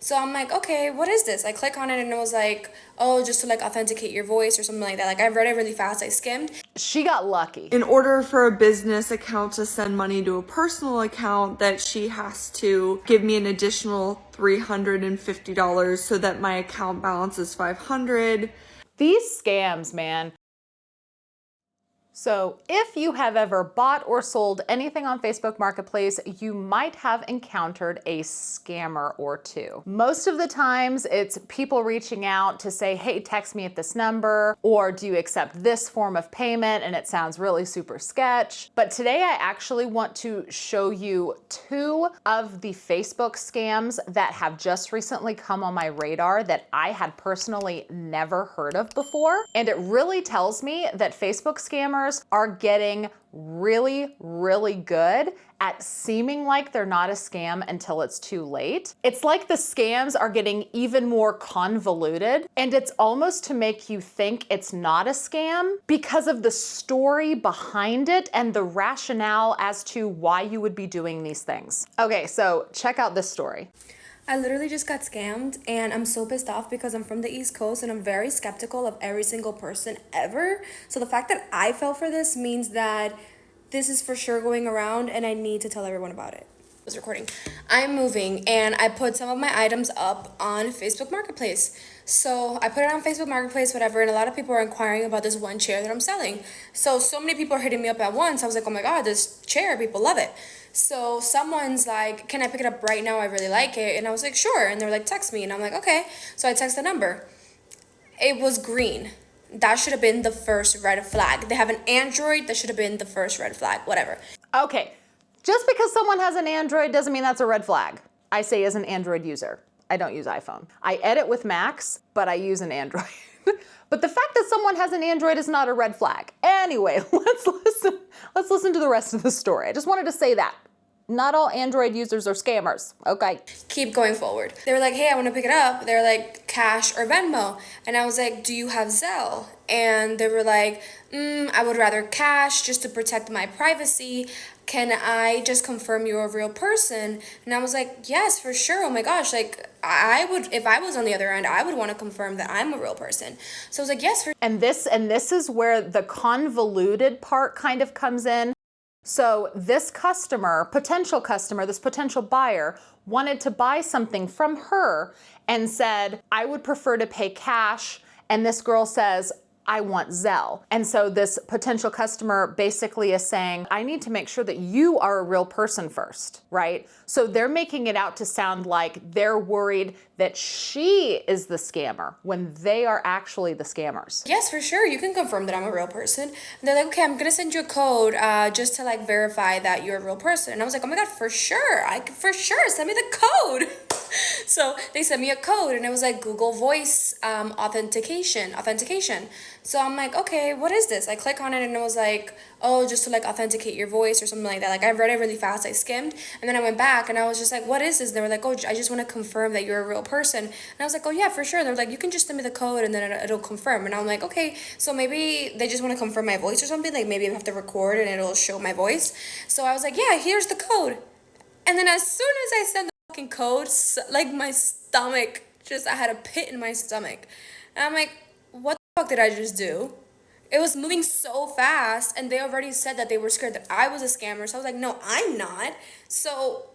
So I'm like, okay, what is this? I click on it and it was like, oh, just to like authenticate your voice or something like that. Like I read it really fast, I skimmed. She got lucky. In order for a business account to send money to a personal account, that she has to give me an additional $350 so that my account balance is $500. These scams, man. So if you have ever bought or sold anything on Facebook Marketplace, you might have encountered a scammer or two. Most of the times it's people reaching out to say, hey, text me at this number, or do you accept this form of payment? And it sounds really super sketch. But today I actually want to show you two of the Facebook scams that have just recently come on my radar that I had personally never heard of before. And it really tells me that Facebook scammers are getting really, really good at seeming like they're not a scam until it's too late. It's like the scams are getting even more convoluted, and it's almost to make you think it's not a scam because of the story behind it and the rationale as to why you would be doing these things. Okay, so check out this story. I literally just got scammed and I'm so pissed off because I'm from the East Coast and I'm very skeptical of every single person ever. So the fact that I fell for this means that this is for sure going around and I need to tell everyone about it. I was recording. I'm moving and I put some of my items up on Facebook Marketplace. So I put it on Facebook Marketplace, whatever, and a lot of people are inquiring about this one chair that I'm selling. So many people are hitting me up at once. I was like, oh my God, this chair, people love it. So someone's like, can I pick it up right now? I really like it. And I was like, sure. And they were like, text me. And I'm like, okay. So I text the number. It was green. That should have been the first red flag. They have an Android. That should have been the first red flag, whatever. Okay, just because someone has an Android doesn't mean that's a red flag. I say as an Android user. I don't use iPhone. I edit with Macs, but I use an Android. But the fact that someone has an Android is not a red flag. Anyway, let's listen to the rest of the story. I just wanted to say that. Not all Android users are scammers, okay? Keep going forward. They were like, hey, I want to pick it up. They were like, cash or Venmo. And I was like, do you have Zelle? And they were like, I would rather cash just to protect my privacy. Can I just confirm you're a real person? And I was like, yes, for sure. Oh my gosh, like I would, if I was on the other end, I would want to confirm that I'm a real person. So I was like, yes, for And this is where the convoluted part kind of comes in. So this customer, potential customer, this potential buyer wanted to buy something from her and said, I would prefer to pay cash. And this girl says, I want Zelle. And so this potential customer basically is saying, I need to make sure that you are a real person first, right? So they're making it out to sound like they're worried that she is the scammer when they are actually the scammers. yes, for sure. You can confirm that I'm a real person. And they're like, okay, I'm going to send you a code just to like verify that you're a real person. And I was like, oh my God, for sure. For sure. Send me the code. So they sent me a code and it was like Google Voice authentication. So I'm like, okay, what is this? I click on it and it was like, oh, just to like authenticate your voice or something like that. Like I read it really fast, I skimmed, and then I went back and I was just like, what is this? And they were like, oh, I just want to confirm that you're a real person. And I was like, oh yeah, for sure. And they're like, you can just send me the code and then it'll confirm. And I'm like, okay, so maybe they just want to confirm my voice or something. Like maybe I have to record and it'll show my voice. So I was like, yeah, here's the code. And then as soon as I sent the fucking code, like my stomach, I had a pit in my stomach. And I'm like, what the fuck did I just do? It was moving so fast and they already said that they were scared that I was a scammer. So I was like, no, I'm not. So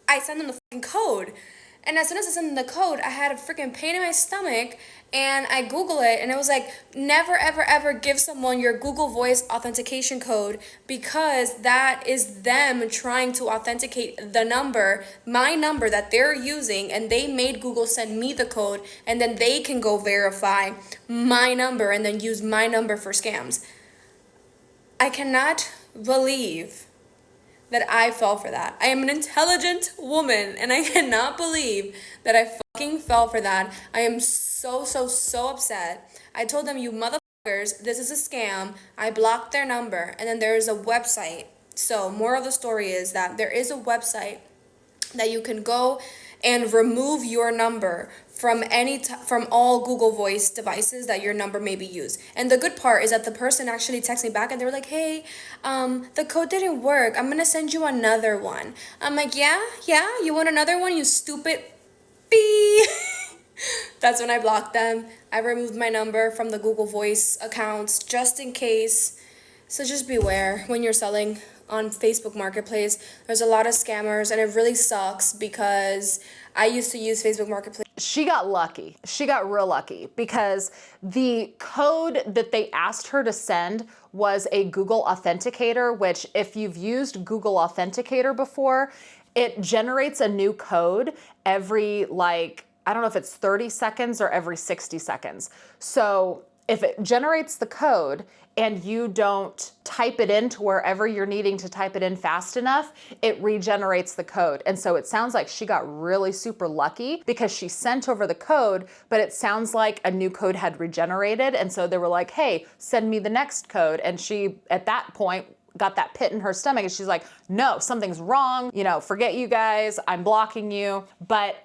I sent them the fucking code. And as soon as I sent them the code, I had a freaking pain in my stomach and I Google it and it was like, never, ever, ever give someone your Google Voice authentication code because that is them trying to authenticate the number, my number that they're using, and they made Google send me the code and then they can go verify my number and then use my number for scams. I cannot believe that I fell for that. I am an intelligent woman and I cannot believe that I fucking fell for that. I am so upset. I told them, you motherfuckers, this is a scam. I blocked their number and then there is a website. So moral of the story is that there is a website that you can go and remove your number from from all Google Voice devices that your number may be used. And the good part is that the person actually texted me back and they were like, hey, the code didn't work. I'm gonna send you another one. I'm like, yeah, you want another one, you stupid beep. That's when I blocked them. I removed my number from the Google Voice accounts just in case. So just beware when you're selling on Facebook Marketplace. There's a lot of scammers, and it really sucks because I used to use Facebook Marketplace. She got lucky. She got real lucky because the code that they asked her to send was a Google Authenticator, which if you've used Google Authenticator before, it generates a new code every I don't know if it's 30 seconds or every 60 seconds. So if it generates the code and you don't type it into wherever you're needing to type it in fast enough, it regenerates the code. And so it sounds like she got really super lucky because she sent over the code, but it sounds like a new code had regenerated. And so they were like, hey, send me the next code. And she, at that point, got that pit in her stomach and she's like, no, something's wrong. Forget you guys. I'm blocking you. But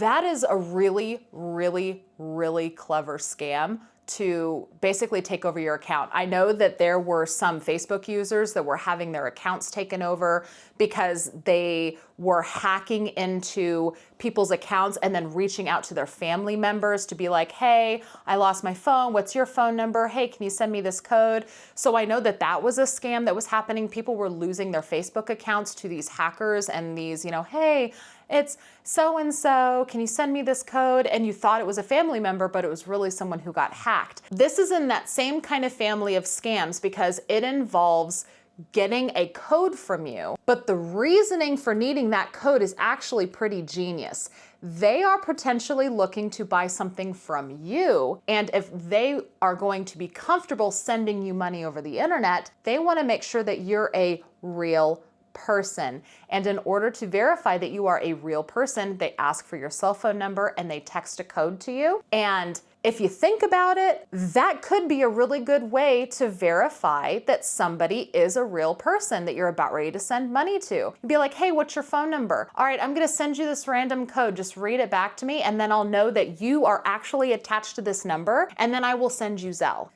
that is a really, really, really clever scam to basically take over your account. I know that there were some Facebook users that were having their accounts taken over because they were hacking into people's accounts and then reaching out to their family members to be like, hey, I lost my phone. What's your phone number? Hey, can you send me this code? So I know that that was a scam that was happening. People were losing their Facebook accounts to these hackers and these, hey, it's so-and-so, can you send me this code? And you thought it was a family member, but it was really someone who got hacked. This is in that same kind of family of scams because it involves getting a code from you, but the reasoning for needing that code is actually pretty genius. They are potentially looking to buy something from you, and if they are going to be comfortable sending you money over the internet, they want to make sure that you're a real person. And in order to verify that you are a real person, they ask for your cell phone number and they text a code to you. And if you think about it, that could be a really good way to verify that somebody is a real person that you're about ready to send money to. You'd be like, hey, what's your phone number? All right, I'm gonna send you this random code. Just read it back to me and then I'll know that you are actually attached to this number and then I will send you Zelle.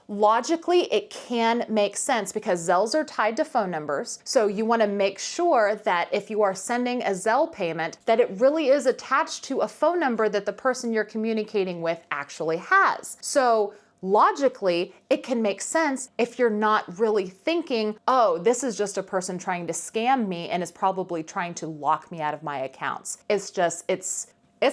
Logically, it can make sense because Zelles are tied to phone numbers. So you want to make sure that if you are sending a Zelle payment, that it really is attached to a phone number that the person you're communicating with actually has. So logically, it can make sense if you're not really thinking, oh, this is just a person trying to scam me and is probably trying to lock me out of my accounts. It's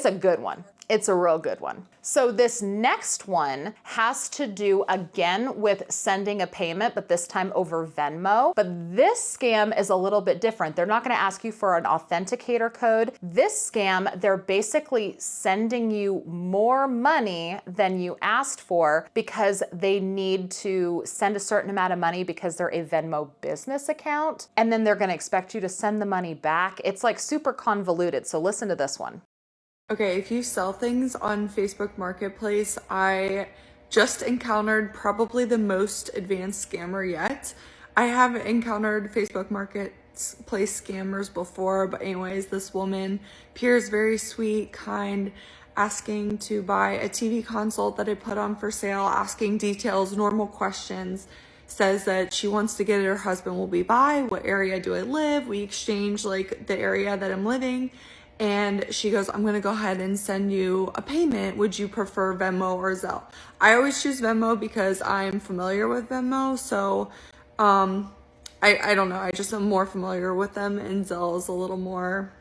a good one. It's a real good one. So this next one has to do again with sending a payment, but this time over Venmo. But this scam is a little bit different. They're not gonna ask you for an authenticator code. This scam, they're basically sending you more money than you asked for because they need to send a certain amount of money because they're a Venmo business account. And then they're gonna expect you to send the money back. It's super convoluted. So listen to this one. Okay, if you sell things on Facebook Marketplace, I just encountered probably the most advanced scammer yet. I have encountered Facebook Marketplace scammers before, but anyways, this woman appears very sweet, kind, asking to buy a TV console that I put on for sale, asking details, normal questions, says that she wants to get it, her husband will be by, what area do I live? We exchange the area that I'm living. And she goes, I'm gonna go ahead and send you a payment. Would you prefer Venmo or Zelle? I always choose Venmo because I'm familiar with Venmo. So I don't know, I just am more familiar with them, and Zelle is a little more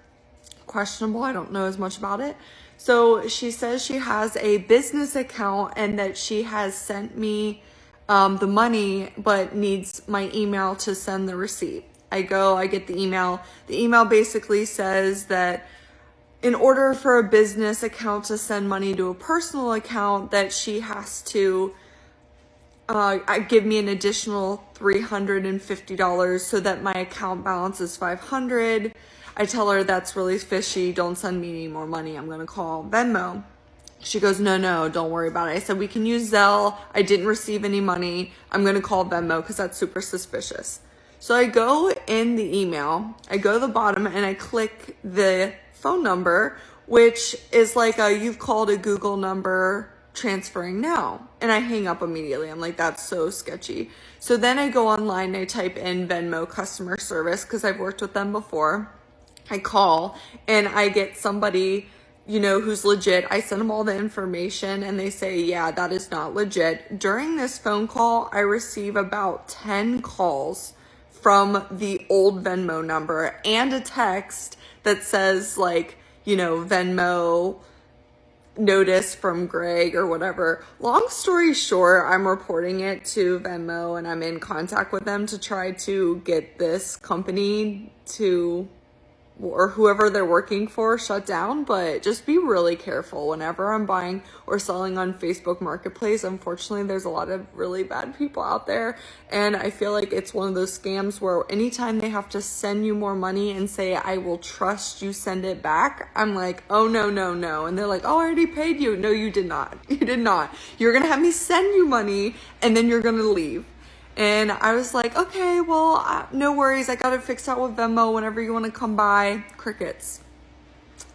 questionable. I don't know as much about it. So she says she has a business account and that she has sent me the money, but needs my email to send the receipt. I get the email. The email basically says that in order for a business account to send money to a personal account, that she has to give me an additional $350 so that my account balance is $500. I tell her that's really fishy. Don't send me any more money. I'm going to call Venmo. She goes, no, don't worry about it. I said, we can use Zelle. I didn't receive any money. I'm going to call Venmo because that's super suspicious. So I go in the email, I go to the bottom and I click the phone number, which is you've called a Google number, transferring now. And I hang up immediately. I'm like, that's so sketchy. So then I go online and I type in Venmo customer service because I've worked with them before. I call and I get somebody who's legit. I send them all the information and they say, yeah, that is not legit. During this phone call, I receive about 10 calls from the old Venmo number and a text that says like, Venmo notice from Greg or whatever. Long story short, I'm reporting it to Venmo and I'm in contact with them to try to get this company to, or whoever they're working for, shut down. But just be really careful whenever I'm buying or selling on Facebook Marketplace. Unfortunately, there's a lot of really bad people out there, and I feel like it's one of those scams where anytime they have to send you more money and say, I will trust you, send it back, I'm like, oh no, no, no. And they're like, oh, I already paid you. No, you did not. You did not. You're gonna have me send you money and then you're gonna leave. And I was like, okay, well, no worries. I got it fixed out with Venmo whenever you want to come by. Crickets.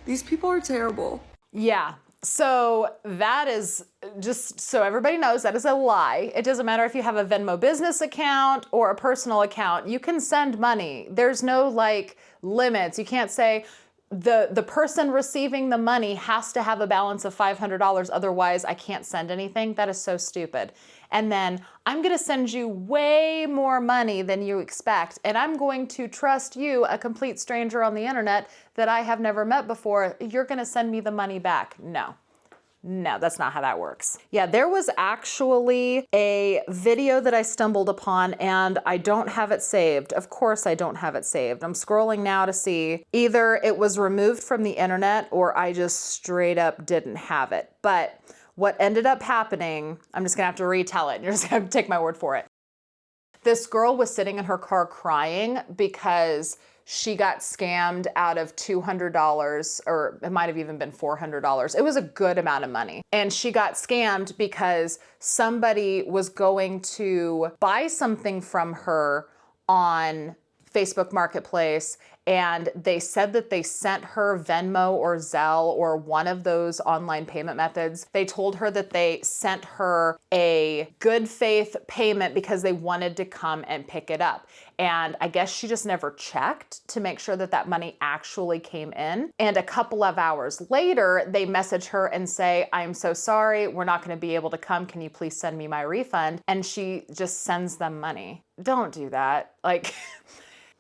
These people are terrible. Yeah. So that is, just so everybody knows, that is a lie. It doesn't matter if you have a Venmo business account or a personal account. You can send money. There's no like limits. You can't say the person receiving the money has to have a balance of $500. Otherwise, I can't send anything. That is so stupid. And then I'm going to send you way more money than you expect. And I'm going to trust you, a complete stranger on the internet that I have never met before. You're going to send me the money back. No. No, that's not how that works. Yeah, there was actually a video that I stumbled upon and I don't have it saved. Of course I don't have it saved. I'm scrolling now to see either it was removed from the internet or I just straight up didn't have it. But what ended up happening, I'm just gonna have to retell it. You're just gonna take my word for it. This girl was sitting in her car crying because she got scammed out of $200, or it might have even been $400. It was a good amount of money. And she got scammed because somebody was going to buy something from her on Facebook Marketplace, and they said that they sent her Venmo or Zelle or one of those online payment methods. They told her that they sent her a good faith payment because they wanted to come and pick it up. And I guess she just never checked to make sure that that money actually came in. And a couple of hours later, they message her and say, I'm so sorry, we're not gonna be able to come. Can you please send me my refund? And she just sends them money. Don't do that. Like,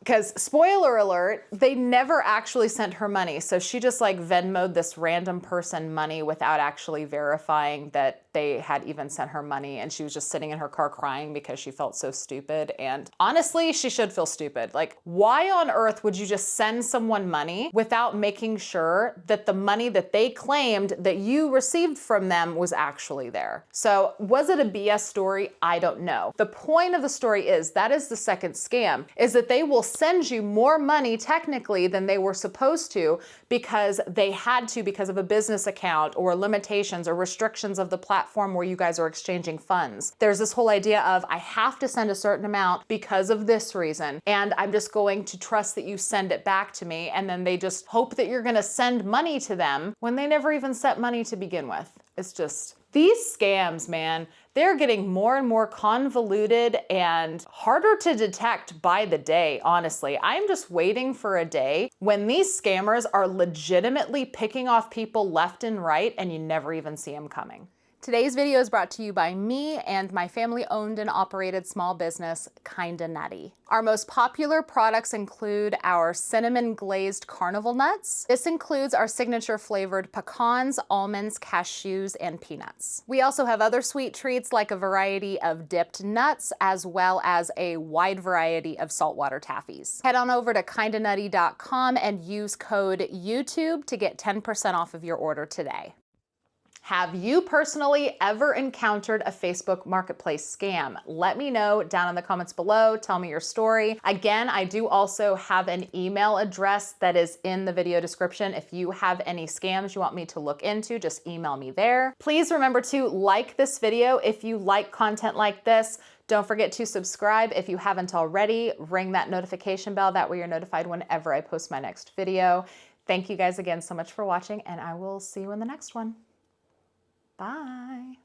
because spoiler alert, they never actually sent her money. So she just like Venmo'd this random person money without actually verifying that they had even sent her money. And she was just sitting in her car crying because she felt so stupid. And honestly, she should feel stupid. Like, why on earth would you just send someone money without making sure that the money that they claimed that you received from them was actually there? So was it a BS story? I don't know. The point of the story is that is the second scam, is that they will send you more money technically than they were supposed to because they had to because of a business account or limitations or restrictions of the platform where you guys are exchanging funds. There's this whole idea of I have to send a certain amount because of this reason, and I'm just going to trust that you send it back to me, and then they just hope that you're gonna send money to them when they never even sent money to begin with. It's just, these scams, man, they're getting more and more convoluted and harder to detect by the day, honestly. I'm just waiting for a day when these scammers are legitimately picking off people left and right and you never even see them coming. Today's video is brought to you by me and my family-owned and operated small business, Kinda Nutty. Our most popular products include our cinnamon glazed carnival nuts. This includes our signature flavored pecans, almonds, cashews, and peanuts. We also have other sweet treats like a variety of dipped nuts, as well as a wide variety of saltwater taffies. Head on over to kindanutty.com and use code YouTube to get 10% off of your order today. Have you personally ever encountered a Facebook Marketplace scam? Let me know down in the comments below. Tell me your story. Again, I do also have an email address that is in the video description. If you have any scams you want me to look into, just email me there. Please remember to like this video if you like content like this. Don't forget to subscribe if you haven't already. Ring that notification bell. That way you're notified whenever I post my next video. Thank you guys again so much for watching, and I will see you in the next one. Bye.